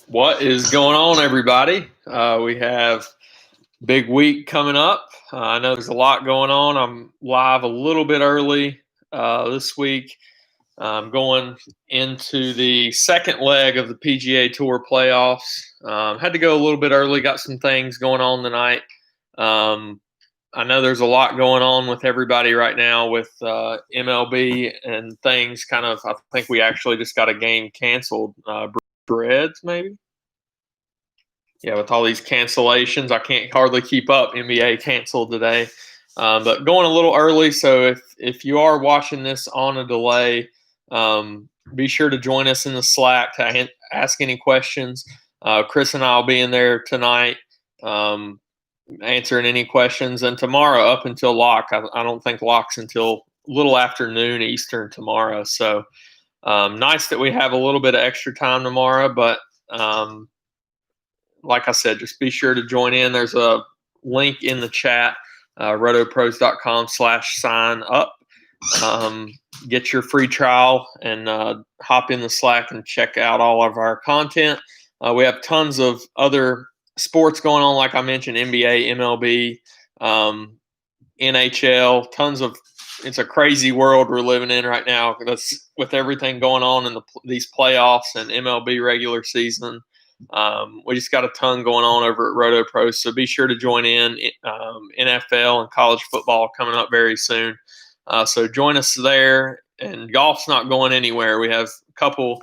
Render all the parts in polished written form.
What is going on, everybody? We have big week coming up. I know there's a lot going on. I'm live a little bit early this week. I'm going into the second leg of the PGA Tour playoffs. Had to go a little bit early. Got some things going on tonight. I know there's a lot going on with everybody right now with MLB and things. I think we actually just got a game canceled. Reds, maybe. Yeah, with all these cancellations, I can't hardly keep up. NBA canceled today, but going a little early. So if you are watching this on a delay, be sure to join us in the Slack to ask any questions. Chris and I will be in there tonight answering any questions. And tomorrow up until lock, I don't think lock's until a little after noon Eastern tomorrow. So nice that we have a little bit of extra time tomorrow, but like I said, just be sure to join in. There's a link in the chat, rotopros.com/sign up. Get your free trial and hop in the Slack and check out all of our content. We have tons of other sports going on, like I mentioned, NBA, MLB, NHL, it's a crazy world we're living in right now. That's with everything going on in these playoffs and MLB regular season. We just got a ton going on over at RotoPros, so be sure to join in. NFL and college football coming up very soon. So join us there, and golf's not going anywhere. We have a couple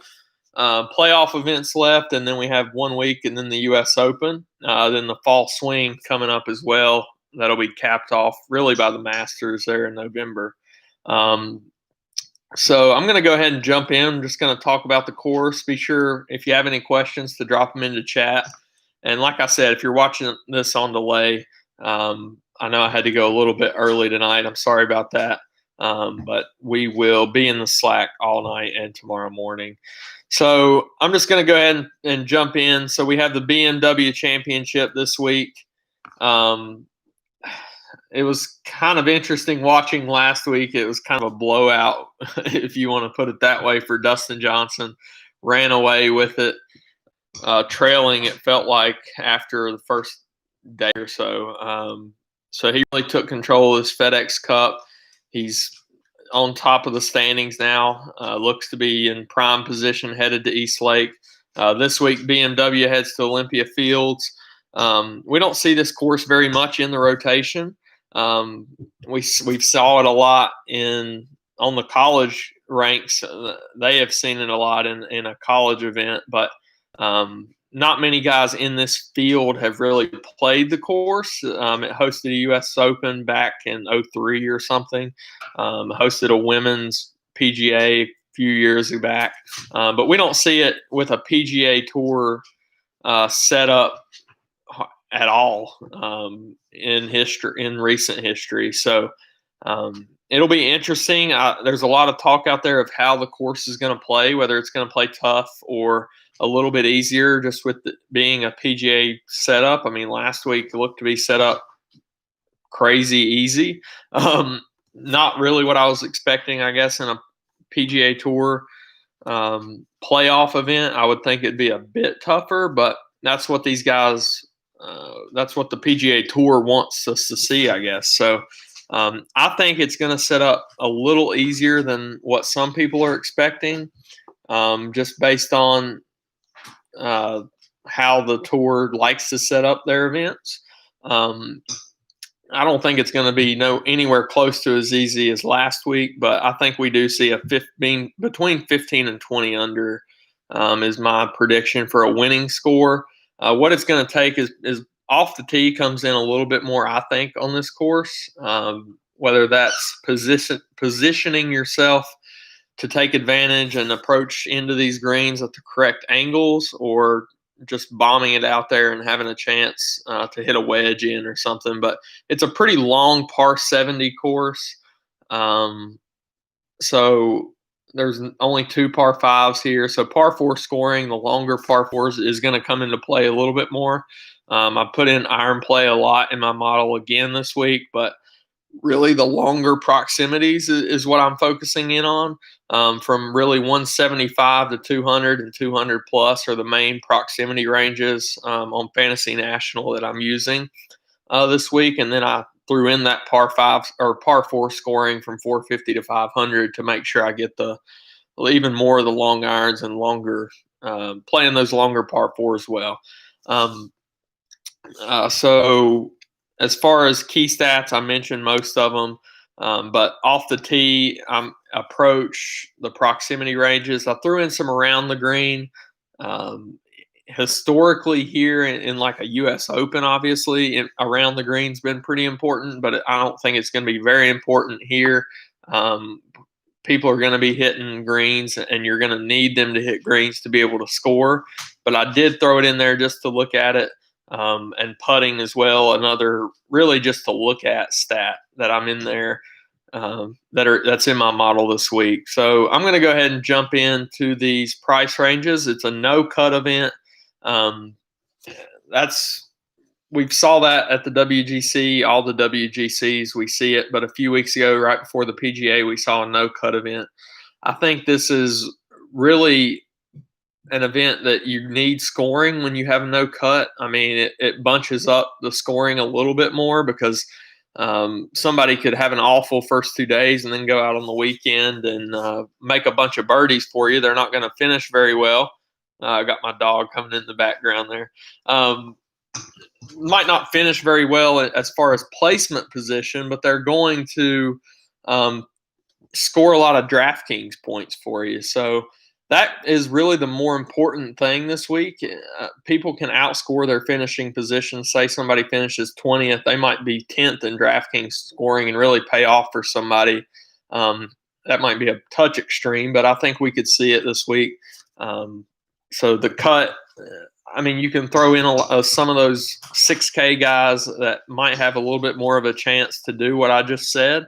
playoff events left, and then we have 1 week, and then the U.S. Open. Then the fall swing coming up as well. That'll be capped off really by the Masters there in November. So I'm going to go ahead and jump in. I'm just going to talk about the course. Be sure, if you have any questions, to drop them into chat. And like I said, if you're watching this on delay, I know I had to go a little bit early tonight. I'm sorry about that. But we will be in the Slack all night and tomorrow morning. So I'm just going to go ahead and jump in. So we have the BMW Championship this week. It was kind of interesting watching last week. It was kind of a blowout, if you want to put it that way, for Dustin Johnson. Ran away with it, trailing, it felt like, after the first day or so. So he really took control of this FedEx Cup. He's on top of the standings now. Looks to be in prime position headed to East Lake. This week, BMW heads to Olympia Fields. We don't see this course very much in the rotation. We've saw it a lot on the college ranks. They have seen it a lot in a college event, but not many guys in this field have really played the course. It hosted a U.S. Open back in 2003 or something. Hosted a women's PGA a few years back, but we don't see it with a PGA Tour setup at all in recent history. So it'll be interesting. There's a lot of talk out there of how the course is going to play, whether it's going to play tough or a little bit easier, just with being a PGA setup. I mean, last week it looked to be set up crazy easy. Not really what I was expecting, I guess, in a PGA Tour playoff event. I would think it'd be a bit tougher, but that's what these guys that's what the PGA Tour wants us to see, I guess. So I think it's going to set up a little easier than what some people are expecting, just based on how the tour likes to set up their events. I don't think it's going to be anywhere close to as easy as last week, but I think we do see between 15 and 20 under is my prediction for a winning score. What it's going to take is off the tee comes in a little bit more, I think, on this course, whether that's positioning yourself to take advantage and approach into these greens at the correct angles, or just bombing it out there and having a chance to hit a wedge in or something. But it's a pretty long par 70 course. So there's only 2 par 5s here. So par 4 scoring, the longer par 4s, is going to come into play a little bit more. I put in iron play a lot in my model again this week, but really the longer proximities is what I'm focusing in on. from really 175 to 200 and 200 plus are the main proximity ranges on Fantasy National that I'm using this week. And then I threw in that par 5 or par 4 scoring from 450 to 500 to make sure I get even more of the long irons and longer, playing those longer par 4 as well. So as far as key stats, I mentioned most of them. But off the tee, approach the proximity ranges. I threw in some around the green. Historically, here in like a U.S. Open, obviously, around the green's been pretty important, but I don't think it's going to be very important here. People are going to be hitting greens, and you're going to need them to hit greens to be able to score. But I did throw it in there just to look at it. And putting as well, another really just to look at stat that I'm in there that's in my model this week. So I'm going to go ahead and jump into these price ranges. It's a no cut event. We saw that at the WGC, all the WGCs we see it, but a few weeks ago, right before the PGA, we saw a no cut event. I think this is really an event that you need scoring when you have no cut. I mean, it bunches up the scoring a little bit more because somebody could have an awful first 2 days and then go out on the weekend and make a bunch of birdies for you. They're not going to finish very well. I got my dog coming in the background there. Might not finish very well as far as placement position, but they're going to score a lot of DraftKings points for you. So that is really the more important thing this week. People can outscore their finishing position. Say somebody finishes 20th, they might be 10th in DraftKings scoring and really pay off for somebody. That might be a touch extreme, but I think we could see it this week. So the cut, I mean, you can throw in some of those 6K guys that might have a little bit more of a chance to do what I just said.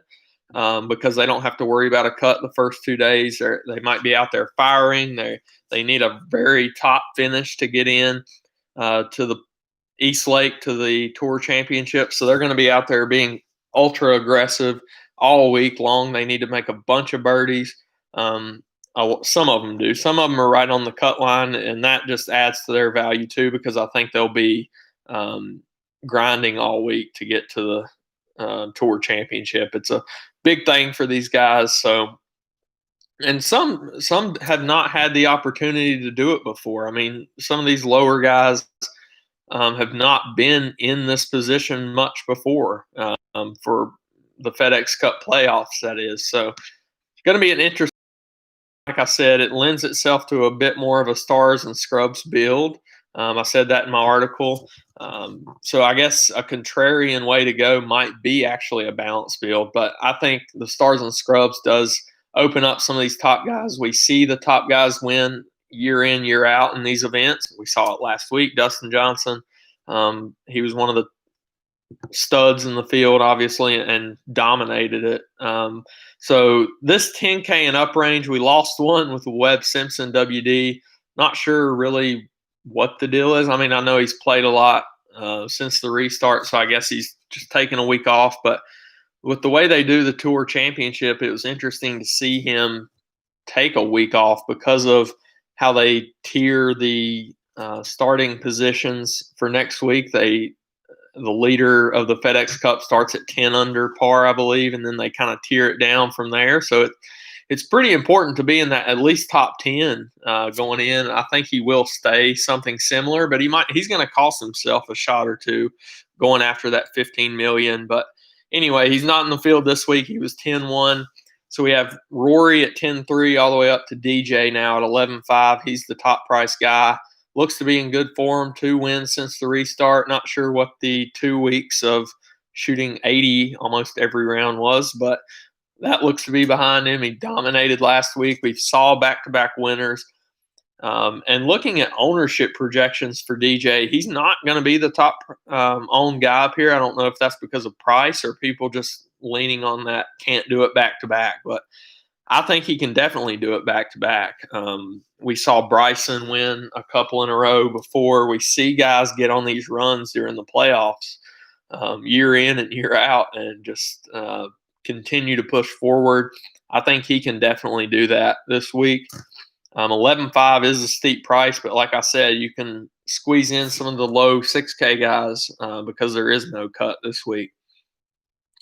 Because they don't have to worry about a cut the first 2 days. They might be out there firing. They need a very top finish to get in to the East Lake, to the Tour Championship. So they're going to be out there being ultra aggressive all week long. They need to make a bunch of birdies. Some of them do. Some of them are right on the cut line, and that just adds to their value too, because I think they'll be grinding all week to get to the Tour Championship. It's a big thing for these guys. So, and some have not had the opportunity to do it before. I mean, some of these lower guys have not been in this position much before for the FedEx Cup playoffs, that is. So it's going to be an interesting, like I said, it lends itself to a bit more of a stars and scrubs build. I said that in my article. So I guess a contrarian way to go might be actually a balanced build, but I think the stars and scrubs does open up some of these top guys. We see the top guys win year in, year out in these events. We saw it last week. Dustin Johnson, he was one of the studs in the field, obviously, and dominated it. So this 10K and up range, we lost one with Webb Simpson WD. Not sure really what the deal is. I mean, I know he's played a lot since the restart, so I guess he's just taking a week off. But with the way they do the Tour Championship, it was interesting to see him take a week off because of how they tier the starting positions for next week. The leader of the FedEx Cup starts at 10 under par, I believe, and then they kind of tier it down from there. So it's pretty important to be in that at least top 10 going in. I think he will stay something similar, but he's going to cost himself a shot or two going after that 15 million. But anyway, he's not in the field this week. He was 10-1. So we have Rory at 10-3 all the way up to DJ now at 11-5. He's the top price guy. Looks to be in good form. 2 wins since the restart. Not sure what the 2 weeks of shooting 80 almost every round was, but that looks to be behind him. He dominated last week. We saw back-to-back winners. And looking at ownership projections for DJ, he's not going to be the top owned guy up here. I don't know if that's because of price or people just leaning on that can't do it back-to-back, but I think he can definitely do it back-to-back. We saw Bryson win a couple in a row before. We see guys get on these runs during the playoffs year in and year out and just continue to push forward. I think he can definitely do that this week. 11.5 is a steep price, but like I said, you can squeeze in some of the low 6K guys because there is no cut this week.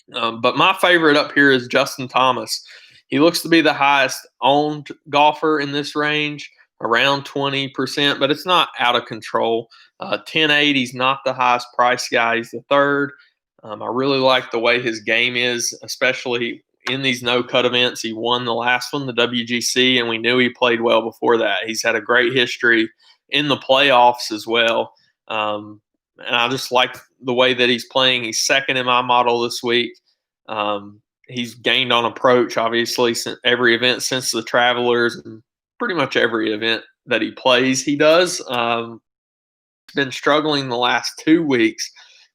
But my favorite up here is Justin Thomas. He looks to be the highest owned golfer in this range, around 20%, but it's not out of control. 10.8, he's not the highest price guy. He's the third. I really like the way his game is, especially in these no-cut events. He won the last one, the WGC, and we knew he played well before that. He's had a great history in the playoffs as well. And I just like the way that he's playing. He's second in my model this week. He's gained on approach, obviously, since every event since the Travelers, and pretty much every event that he plays, he does. He's been struggling the last 2 weeks,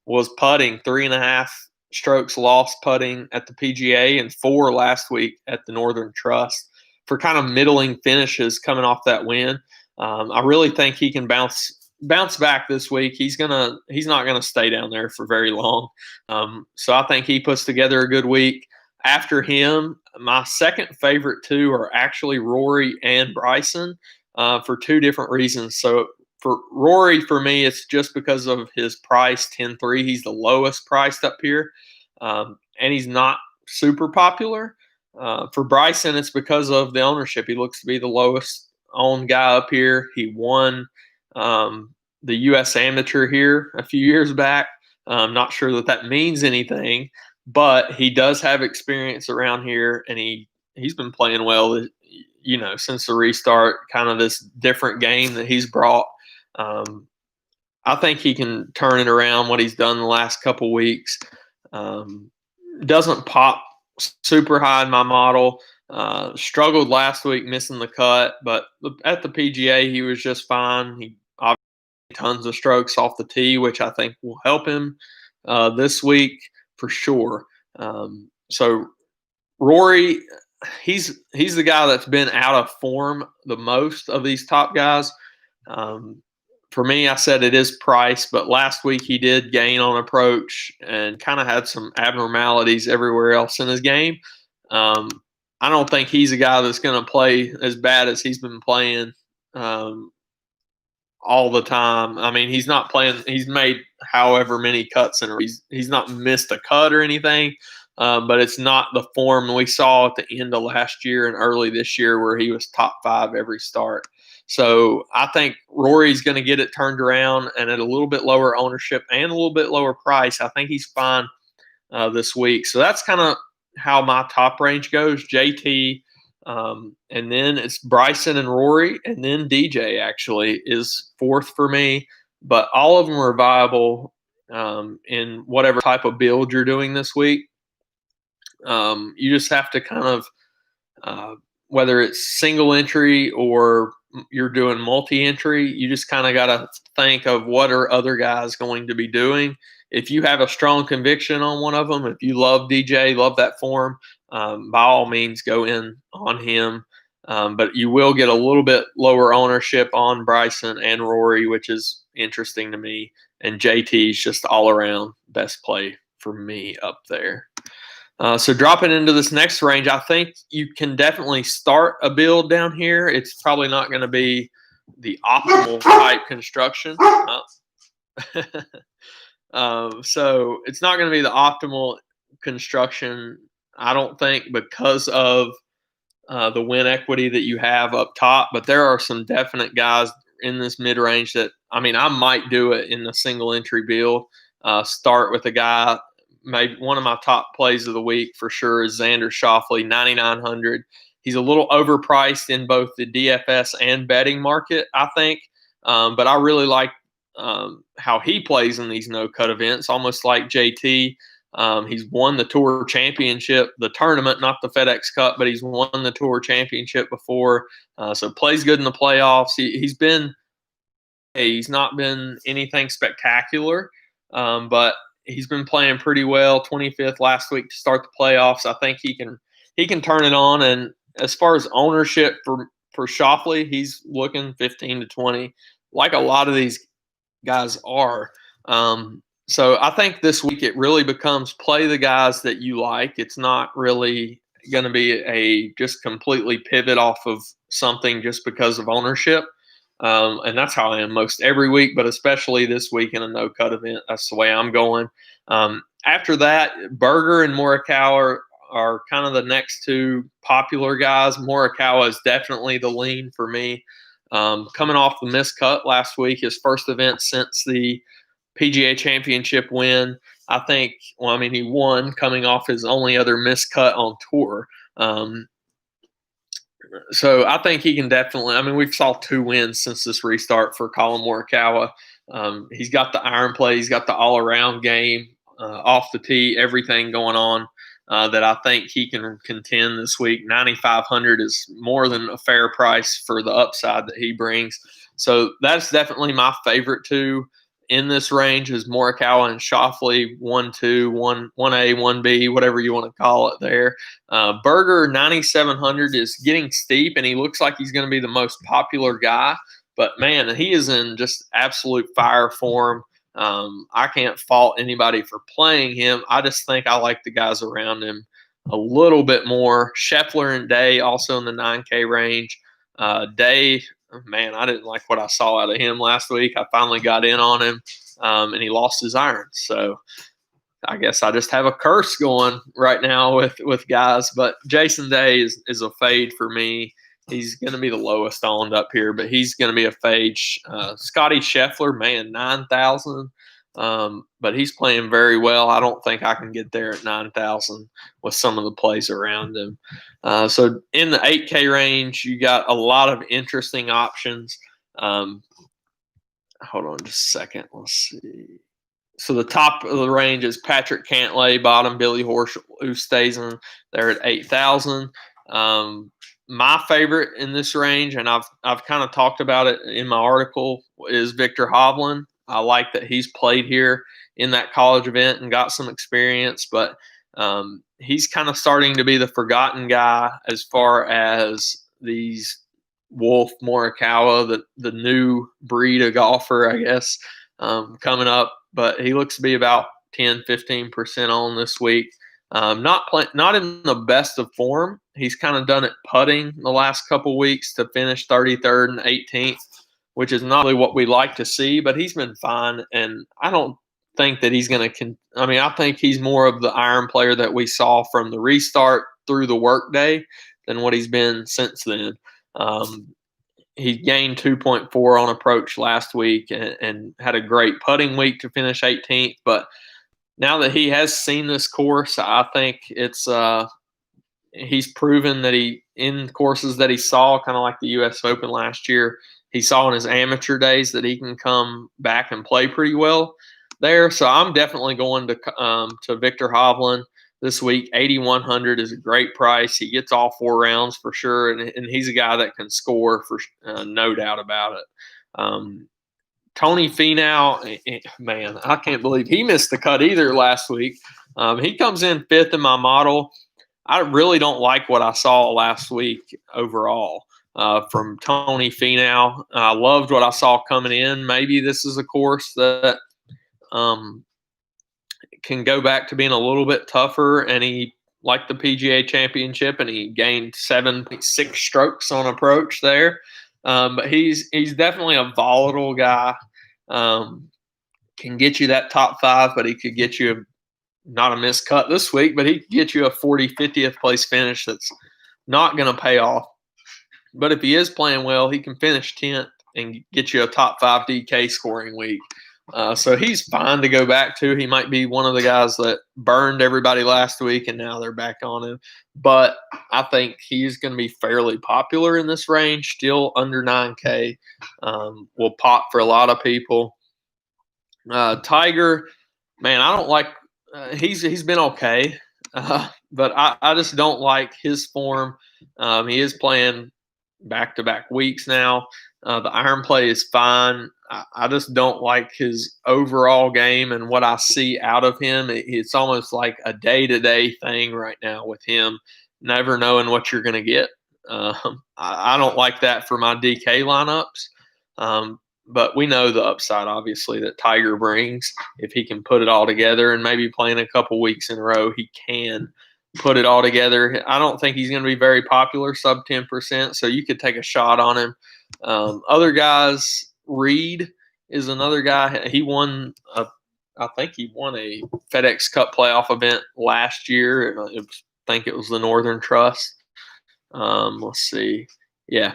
was putting 3.5 strokes lost putting at the PGA and 4 last week at the Northern Trust for kind of middling finishes coming off that win. I really think he can bounce back this week. He's not gonna stay down there for very long. So I think he puts together a good week. After him, my second favorite two are actually Rory and Bryson for 2 different reasons. So for Rory, for me, it's just because of his price, 10.3. He's the lowest priced up here, and he's not super popular. For Bryson, it's because of the ownership. He looks to be the lowest owned guy up here. He won the U.S. Amateur here a few years back. I'm not sure that means anything, but he does have experience around here, and he's been playing well, since the restart, kind of this different game that he's brought. I think he can turn it around, what he's done the last couple weeks. Doesn't pop super high in my model. Struggled last week missing the cut, but at the PGA he was just fine. He obviously tons of strokes off the tee, which I think will help him this week for sure. So Rory, he's the guy that's been out of form the most of these top guys. For me, I said it is price, but last week he did gain on approach and kind of had some abnormalities everywhere else in his game. I don't think he's a guy that's going to play as bad as he's been playing all the time. I mean, he's not playing. He's made however many cuts in a row. He's not missed a cut or anything, but it's not the form we saw at the end of last year and early this year where he was top 5 every start. So I think Rory's going to get it turned around, and at a little bit lower ownership and a little bit lower price, I think he's fine this week. So that's kind of how my top range goes. JT, and then it's Bryson and Rory, and then DJ actually is 4th for me. But all of them are viable in whatever type of build you're doing this week. You just have to kind of, whether it's single entry or you're doing multi-entry, you just kind of got to think of what are other guys going to be doing. If you have a strong conviction on one of them, if you love DJ, love that form, by all means go in on him. But you will get a little bit lower ownership on Bryson and Rory, which is interesting to me. And JT is just all around best play for me up there. So dropping into this next range, I think you can definitely start a build down here. It's probably not going to be the optimal type construction. So it's not going to be the optimal construction, I don't think, because of the win equity that you have up top. But there are some definite guys in this mid-range that, I mean, I might do it in the single entry build. Start with a guy. Maybe one of my top plays of the week for sure is Xander Schauffele, 9,900. He's a little overpriced in both the DFS and betting market, I think. But I really like how he plays in these no-cut events, almost like JT. He's won the Tour Championship, the tournament, not the FedEx Cup, but he's won the Tour Championship before. So plays good in the playoffs. He's not been anything spectacular, but he's been playing pretty well. 25th last week to start the playoffs. I think he can turn it on. And as far as ownership for Schauffele, he's looking 15 to 20, like a lot of these guys are. So I think this week it really becomes play the guys that you like. It's not really going to be a just completely pivot off of something just because of ownership. And that's how I am most every week, but especially this week in a no cut event. That's the way I'm going. After that, Berger and Morikawa are kind of the next two popular guys. Morikawa is definitely the lean for me. Coming off the missed cut last week, his first event since the PGA Championship win. I think, well, I mean, he won coming off his only other missed cut on tour. So I think he can definitely. I mean, we've saw 2 wins since this restart for Colin Morikawa. He's got the iron play, he's got the all-around game, off the tee, everything going on that I think he can contend this week. 9,500 is more than a fair price for the upside that he brings. So that's definitely my favorite 2 in this range is Morikawa and Schauffele, 1-2, 1A, 1B, whatever you want to call it there. Berger, 9,700 is getting steep, and he looks like he's going to be the most popular guy. But, man, he is in just absolute fire form. I can't fault anybody for playing him. I just think I like the guys around him a little bit more. Scheffler and Day also in the 9K range. Day, man, I didn't like what I saw out of him last week. I finally got in on him, and he lost his irons. So I guess I just have a curse going right now with guys. But Jason Day is a fade for me. He's going to be the lowest owned up here, but he's going to be a fade. Scotty Scheffler, man, 9,000. But he's playing very well. I don't think I can get there at 9,000 with some of the plays around him. So in the 8K range, you got a lot of interesting options. Hold on just a second. Let's see. So the top of the range is Patrick Cantlay, bottom Billy Horschel, who stays in there at 8,000. My favorite in this range, and I've kind of talked about it in my article, is Victor Hovland. I like that he's played here in that college event and got some experience, but he's kind of starting to be the forgotten guy as far as these Wolf, Morikawa, the new breed of golfer, I guess, coming up. But he looks to be about 10-15% on this week. Not in the best of form. He's kind of done it putting the last couple weeks to finish 33rd and 18th, which is not really what we like to see, but he's been fine. And I don't think that he's going to I think he's more of the iron player that we saw from the restart through the workday than what he's been since then. He gained 2.4 on approach last week and had a great putting week to finish 18th. But now that he has seen this course, I think it's he's proven that in courses that he saw, kind of like the U.S. Open last year, he saw in his amateur days that he can come back and play pretty well there. So I'm definitely going to Victor Hovland this week. 8,100 is a great price. He gets all 4 rounds for sure, and he's a guy that can score for no doubt about it. Tony Finau, man, I can't believe he missed the cut either last week. He comes in 5th in my model. I really don't like what I saw last week overall from Tony Finau. I loved what I saw coming in. Maybe this is a course that can go back to being a little bit tougher, and he liked the PGA Championship, and he gained 7.6 strokes on approach there. But he's definitely a volatile guy. Can get you that top 5, but he could get you not a missed cut this week, but he could get you a 40th, 50th place finish that's not going to pay off. But if he is playing well, he can finish 10th and get you a top 5 DK scoring week. So he's fine to go back to. He might be one of the guys that burned everybody last week, and now they're back on him. But I think he's going to be fairly popular in this range, still under 9K. Will pop for a lot of people. Tiger, man, I don't like he's been okay, but I just don't like his form. He is playing back-to-back weeks now. The iron play is fine. I just don't like his overall game and what I see out of him. It's almost like a day-to-day thing right now with him, never knowing what you're going to get. I don't like that for my DK lineups. but we know the upside, obviously, that Tiger brings. If he can put it all together and maybe playing a couple weeks in a row, he can put it all together. I don't think he's going to be very popular, sub 10%, so you could take a shot on him. Other guys, Reed is another guy. I think he won a FedEx Cup playoff event last year. I think it was the Northern Trust. Let's see. Yeah.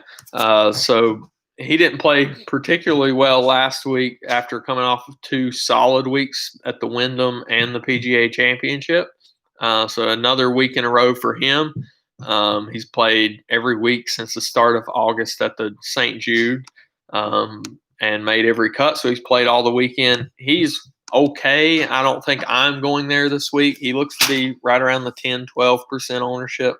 So he didn't play particularly well last week after coming off of 2 solid weeks at the Wyndham and the PGA Championship. So another week in a row for him. He's played every week since the start of August at the St. Jude and made every cut. So he's played all the weekend. He's okay. I don't think I'm going there this week. He looks to be right around the 10, 12% ownership.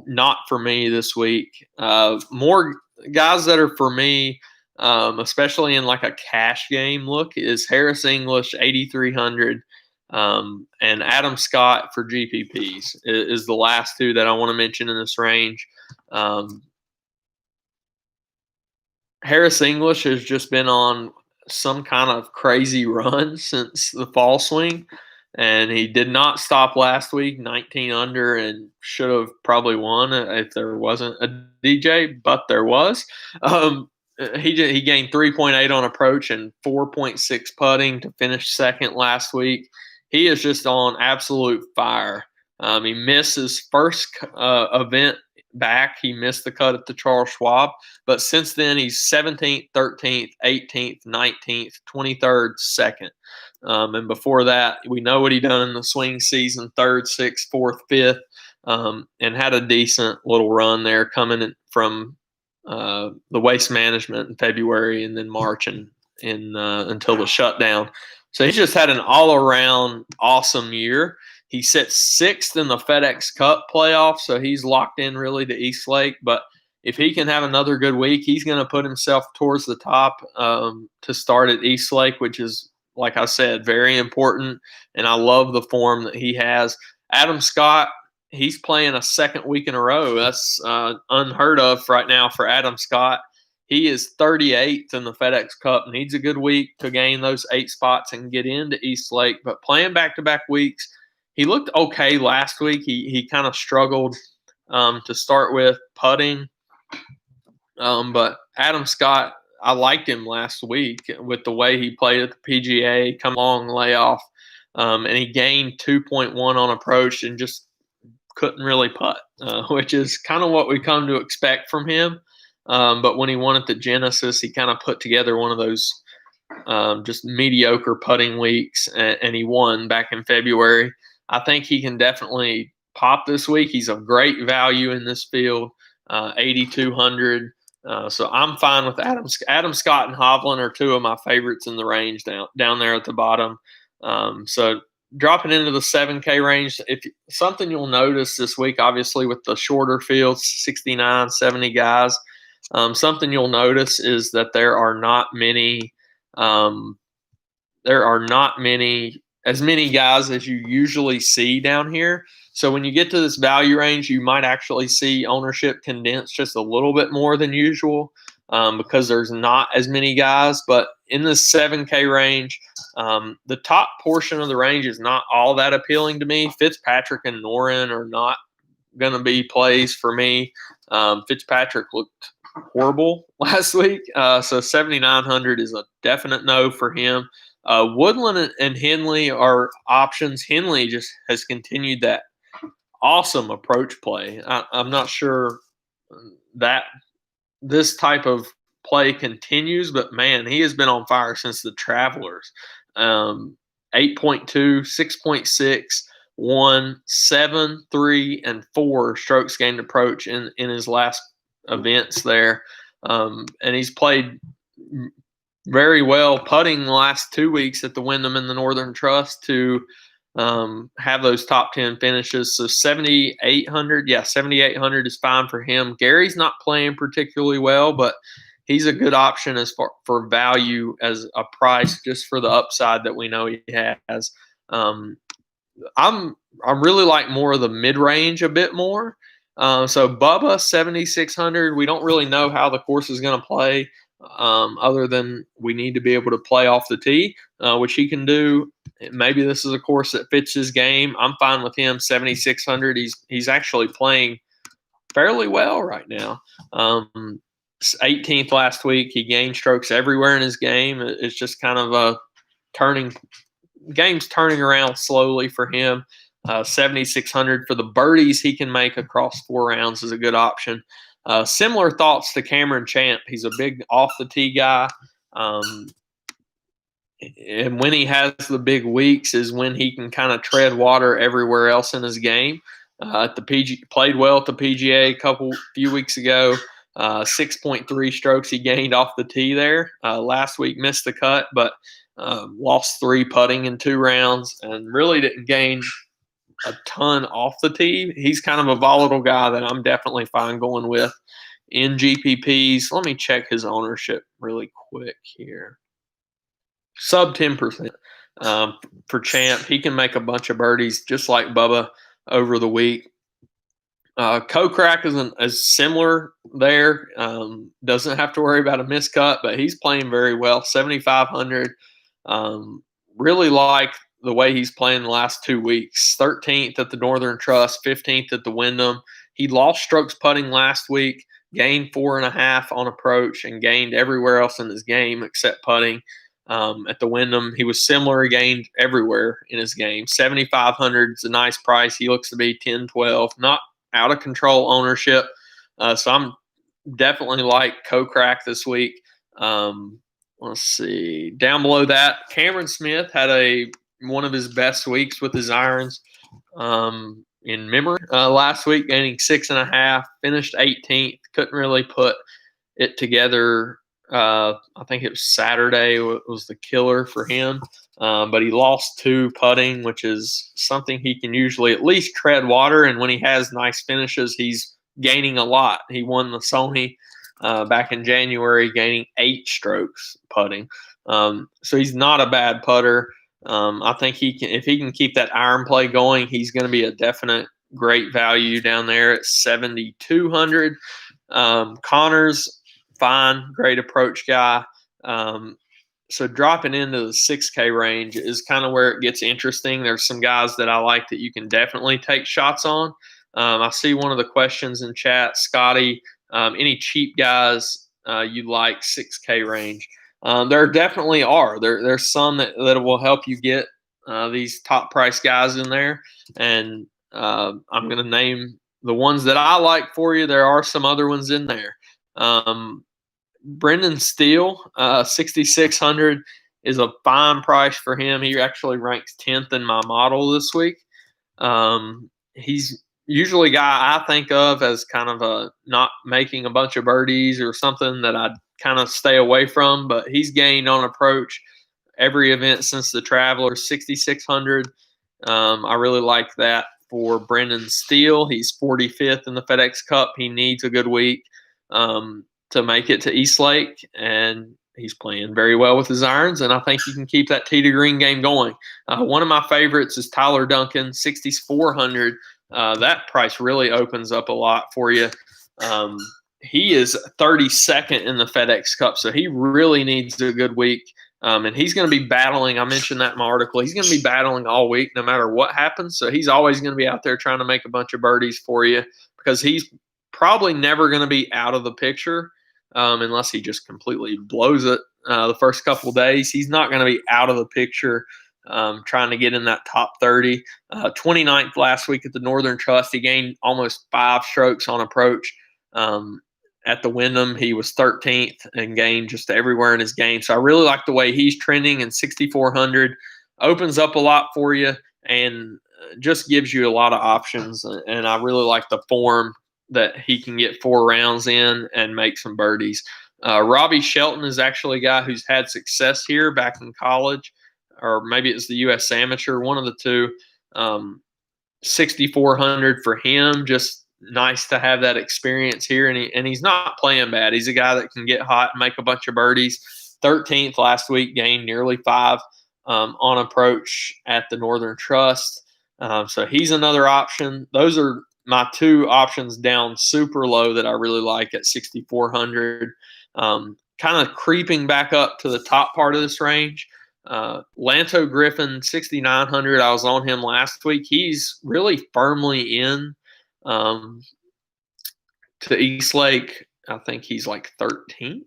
Not for me this week. More guys that are for me, especially in like a cash game look, is Harris English, 8,300. And Adam Scott for GPPs is the last two that I want to mention in this range. Harris English has just been on some kind of crazy run since the fall swing, and he did not stop last week, 19 under, and should have probably won if there wasn't a DJ, but there was. He gained 3.8 on approach and 4.6 putting to finish second last week. He is just on absolute fire. He missed his first event back. He missed the cut at the Charles Schwab, but since then he's 17th, 13th, 18th, 19th, 23rd, second. And before that, we know what he done in the swing season: 3rd, 6th, 4th, 5th, and had a decent little run there coming in from the Waste Management in February and then March and until the shutdown. So he's just had an all-around awesome year. He sits 6th in the FedEx Cup playoff, so he's locked in really to East Lake. But if he can have another good week, he's going to put himself towards the top to start at East Lake, which is, like I said, very important. And I love the form that he has. Adam Scott, he's playing a second week in a row. That's unheard of right now for Adam Scott. He is 38th in the FedEx Cup. Needs a good week to gain those 8 spots and get into East Lake. But playing back-to-back weeks, he looked okay last week. He kind of struggled to start with putting. But Adam Scott, I liked him last week with the way he played at the PGA, come long layoff. And he gained 2.1 on approach and just couldn't really putt, which is kind of what we come to expect from him. But when he won at the Genesis, he kind of put together one of those just mediocre putting weeks, and he won back in February. I think he can definitely pop this week. He's a great value in this field, 8,200. So I'm fine with Adam Scott and Hovland are two of my favorites in the range down there at the bottom. So dropping into the 7K range, something you'll notice this week, obviously with the shorter fields, 69, 70 guys, something you'll notice is that there are not as many guys as you usually see down here. So when you get to this value range, you might actually see ownership condensed just a little bit more than usual because there's not as many guys. But in this 7K range, the top portion of the range is not all that appealing to me. Fitzpatrick and Noren are not going to be plays for me. Fitzpatrick looked horrible last week. So 7,900 is a definite no for him. Woodland and Henley are options. Henley just has continued that awesome approach play. I'm not sure that this type of play continues, but man, he has been on fire since the Travelers. 8.2, 6.6, 1, 7, 3, and 4 strokes gained approach in his last events there. And he's played very well putting the last 2 weeks at the Wyndham and the Northern Trust to have those top 10 finishes. So 7,800, 7,800 is fine for him. Gary's not playing particularly well, but he's a good option as far for value as a price just for the upside that we know he has. I'm really like more of the mid range a bit more. So Bubba 7,600. We don't really know how the course is going to play. other than we need to be able to play off the tee, which he can do. Maybe this is a course that fits his game. I'm fine with him. 7,600. He's actually playing fairly well right now. 18th last week. He gained strokes everywhere in his game. It's just kind of a game's turning around slowly for him. 7,600 for the birdies he can make across 4 rounds is a good option. Similar thoughts to Cameron Champ. He's a big off the tee guy. And when he has the big weeks is when he can kind of tread water everywhere else in his game. At the played well at the PGA few weeks ago. 6.3 strokes he gained off the tee there. Last week missed the cut, but lost 3 putting in 2 rounds and really didn't gain a ton off the tee. He's kind of a volatile guy that I'm definitely fine going with in GPPs. Let me check his ownership really quick here. Sub 10% for Champ. He can make a bunch of birdies just like Bubba over the week. Kokrak is similar there. Doesn't have to worry about a miscut, but he's playing very well. 7,500. Really like the way he's playing the last 2 weeks. 13th at the Northern Trust, 15th at the Wyndham. He lost strokes putting last week, gained 4.5 on approach, and gained everywhere else in his game except putting. At the Wyndham, he was similar. He gained everywhere in his game. 7,500 is a nice price. He looks to be 10-12, not out of control ownership. So I'm definitely like Kokrak this week. Let's see. Down below that, Cameron Smith had one of his best weeks with his irons in memory last week, gaining 6.5, finished 18th. Couldn't really put it together. I think it was Saturday was the killer for him, but he lost 2 putting, which is something he can usually at least tread water. And when he has nice finishes, he's gaining a lot. He won the Sony back in January, gaining 8 strokes putting. So he's not a bad putter. I think if he can keep that iron play going, he's going to be a definite great value down there at 7,200. Connors, fine, great approach guy. So dropping into the 6K range is kind of where it gets interesting. There's some guys that I like that you can definitely take shots on. I see one of the questions in chat, Scotty, any cheap guys you like 6K range? There definitely are. There's some that will help you get these top price guys in there. And I'm going to name the ones that I like for you. There are some other ones in there. Brendan Steele, 6,600 is a fine price for him. He actually ranks 10th in my model this week. He's usually a guy I think of as kind of a not making a bunch of birdies or something that I'd kind of stay away from, but he's gained on approach every event since the Traveler, 6,600. I really like that for Brendan Steele. He's 45th in the FedEx Cup. He needs a good week to make it to East Lake, and he's playing very well with his irons, and I think he can keep that tee to green game going. One of my favorites is Tyler Duncan, 6,400. That price really opens up a lot for you. He is 32nd in the FedEx Cup, so he really needs a good week. And he's going to be battling. I mentioned that in my article. He's going to be battling all week no matter what happens. So he's always going to be out there trying to make a bunch of birdies for you because he's probably never going to be out of the picture unless he just completely blows it the first couple of days. He's not going to be out of the picture trying to get in that top 30. 29th last week at the Northern Trust. He gained almost 5 strokes on approach. At the Wyndham, he was 13th and gained just everywhere in his game. So I really like the way he's trending, and 6,400 opens up a lot for you and just gives you a lot of options. And I really like the form that he can get 4 rounds in and make some birdies. Robbie Shelton is actually a guy who's had success here back in college, or maybe it's the U.S. Amateur, one of the two. 6,400 for him, just nice to have that experience here, and he's not playing bad. He's a guy that can get hot and make a bunch of birdies. 13th last week, gained nearly 5 on approach at the Northern Trust. So he's another option. Those are my 2 options down super low that I really like at 6,400. kind of creeping back up to the top part of this range. Lanto Griffin, 6,900. I was on him last week. He's really firmly in to East Lake. I think he's like 13th.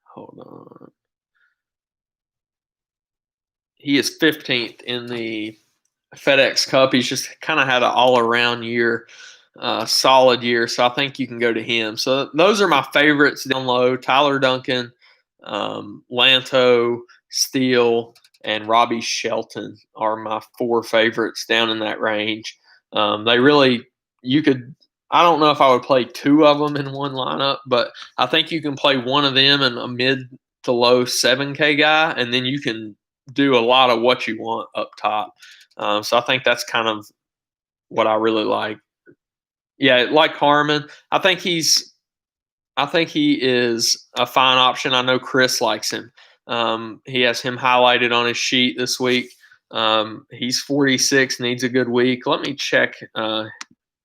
Hold on. He is 15th in the FedEx Cup. He's just kind of had an all-around year, solid year. So I think you can go to him. So those are my favorites down low. Tyler Duncan, Lanto, Steele, and Robbie Shelton are my 4 favorites down in that range. They really, I don't know if I would play 2 of them in one lineup, but I think you can play one of them and a mid to low 7K guy, and then you can do a lot of what you want up top. So I think that's kind of what I really like. Yeah, like Harmon. I think he is a fine option. I know Chris likes him. He has him highlighted on his sheet this week. He's 46, needs a good week. Let me check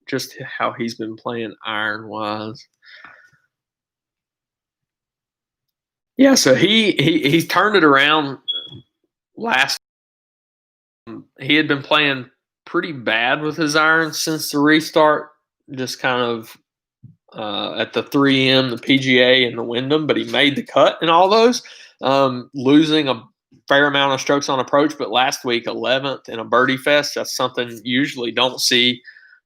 just how he's been playing iron-wise. Yeah, so he turned it around last. He had been playing pretty bad with his irons since the restart, just kind of at the 3M, the PGA, and the Wyndham, but he made the cut in all those, losing a fair amount of strokes on approach. But last week, 11th in a birdie fest. That's something you usually don't see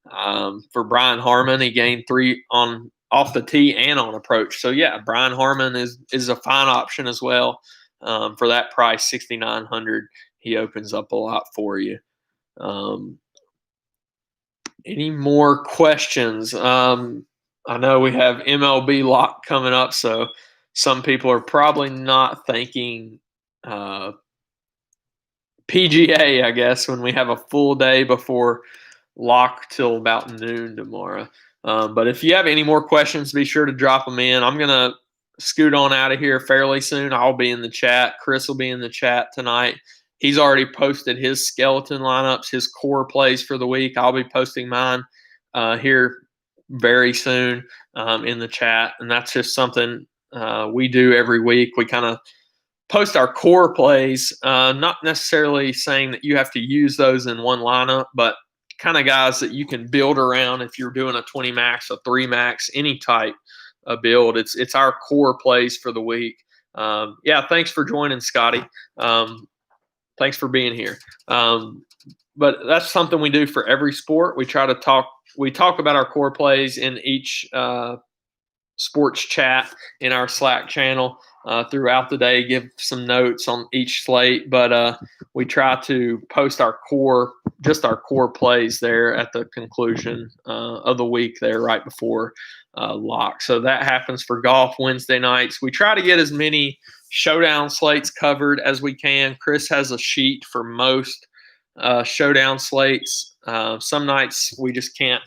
for Brian Harmon. He gained 3 off the tee and on approach. So yeah, Brian Harmon is a fine option as well. For that price, 6,900, he opens up a lot for you. Any more questions? I know we have MLB lock coming up, so some people are probably not thinking PGA, I guess, when we have a full day before lock till about noon tomorrow. But if you have any more questions, be sure to drop them in. I'm going to scoot on out of here fairly soon. I'll be in the chat. Chris will be in the chat tonight. He's already posted his skeleton lineups, his core plays for the week. I'll be posting mine here very soon in the chat. And that's just something we do every week. We kind of post our core plays, not necessarily saying that you have to use those in one lineup, but kind of guys that you can build around if you're doing a 20 max, a 3 max, any type of build. It's our core plays for the week. Yeah, thanks for joining, Scotty. Thanks for being here. But that's something we do for every sport. We talk about our core plays in each sports chat in our Slack channel throughout the day, give some notes on each slate, but we try to post our core plays there at the conclusion of the week there right before lock. So that happens for golf Wednesday nights. We try to get as many showdown slates covered as we can. Chris has a sheet for most showdown slates. Some nights we just can't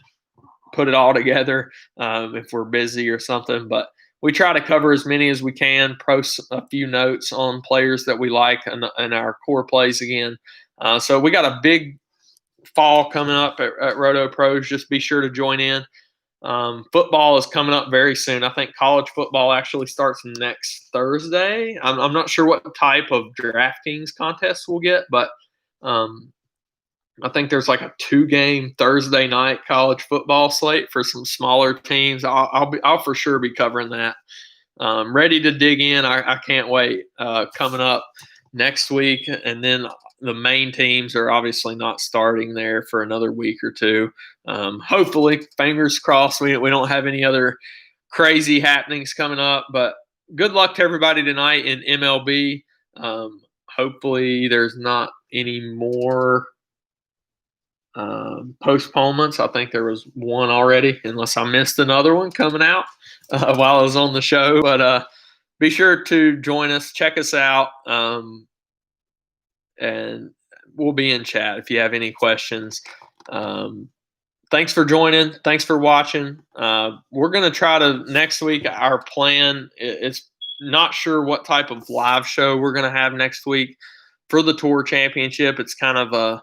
put it all together if we're busy or something, but we try to cover as many as we can, post a few notes on players that we like and our core plays again. So we got a big fall coming up at RotoPros. Just be sure to join in. Football is coming up very soon. I think college football actually starts next Thursday. I'm not sure what type of DraftKings contest we'll get, but I think there's like a 2-game Thursday night college football slate for some smaller teams. I'll for sure be covering that. Ready to dig in. I can't wait. Coming up next week, and then the main teams are obviously not starting there for another week or two. Hopefully, fingers crossed, we don't have any other crazy happenings coming up. But good luck to everybody tonight in MLB. Hopefully, there's not any more postponements. I think there was one already, unless I missed another one coming out while I was on the show. But be sure to join us, check us out, and we'll be in chat if you have any questions. Thanks for joining. Thanks for watching. We're going to try to next week. Our plan, it's not sure what type of live show we're going to have next week for the Tour Championship. It's kind of a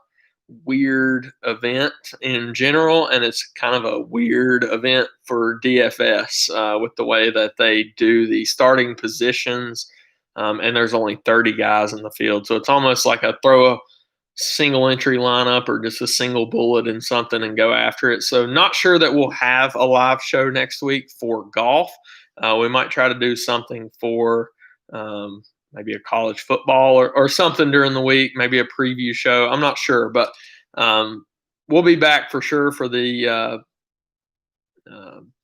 weird event in general, and it's kind of a weird event for DFS with the way that they do the starting positions, and there's only 30 guys in the field, so it's almost like throw a single entry lineup or just a single bullet in something and go after it. So not sure that we'll have a live show next week for golf. We might try to do something for maybe a college football or something during the week, maybe a preview show. I'm not sure, but we'll be back for sure for the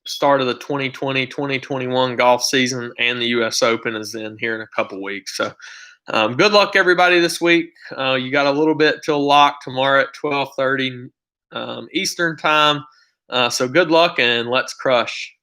start of the 2020-2021 golf season, and the U.S. Open is in here in a couple weeks. So good luck, everybody, this week. You got a little bit till lock tomorrow at 12:30 Eastern time. So good luck, and let's crush.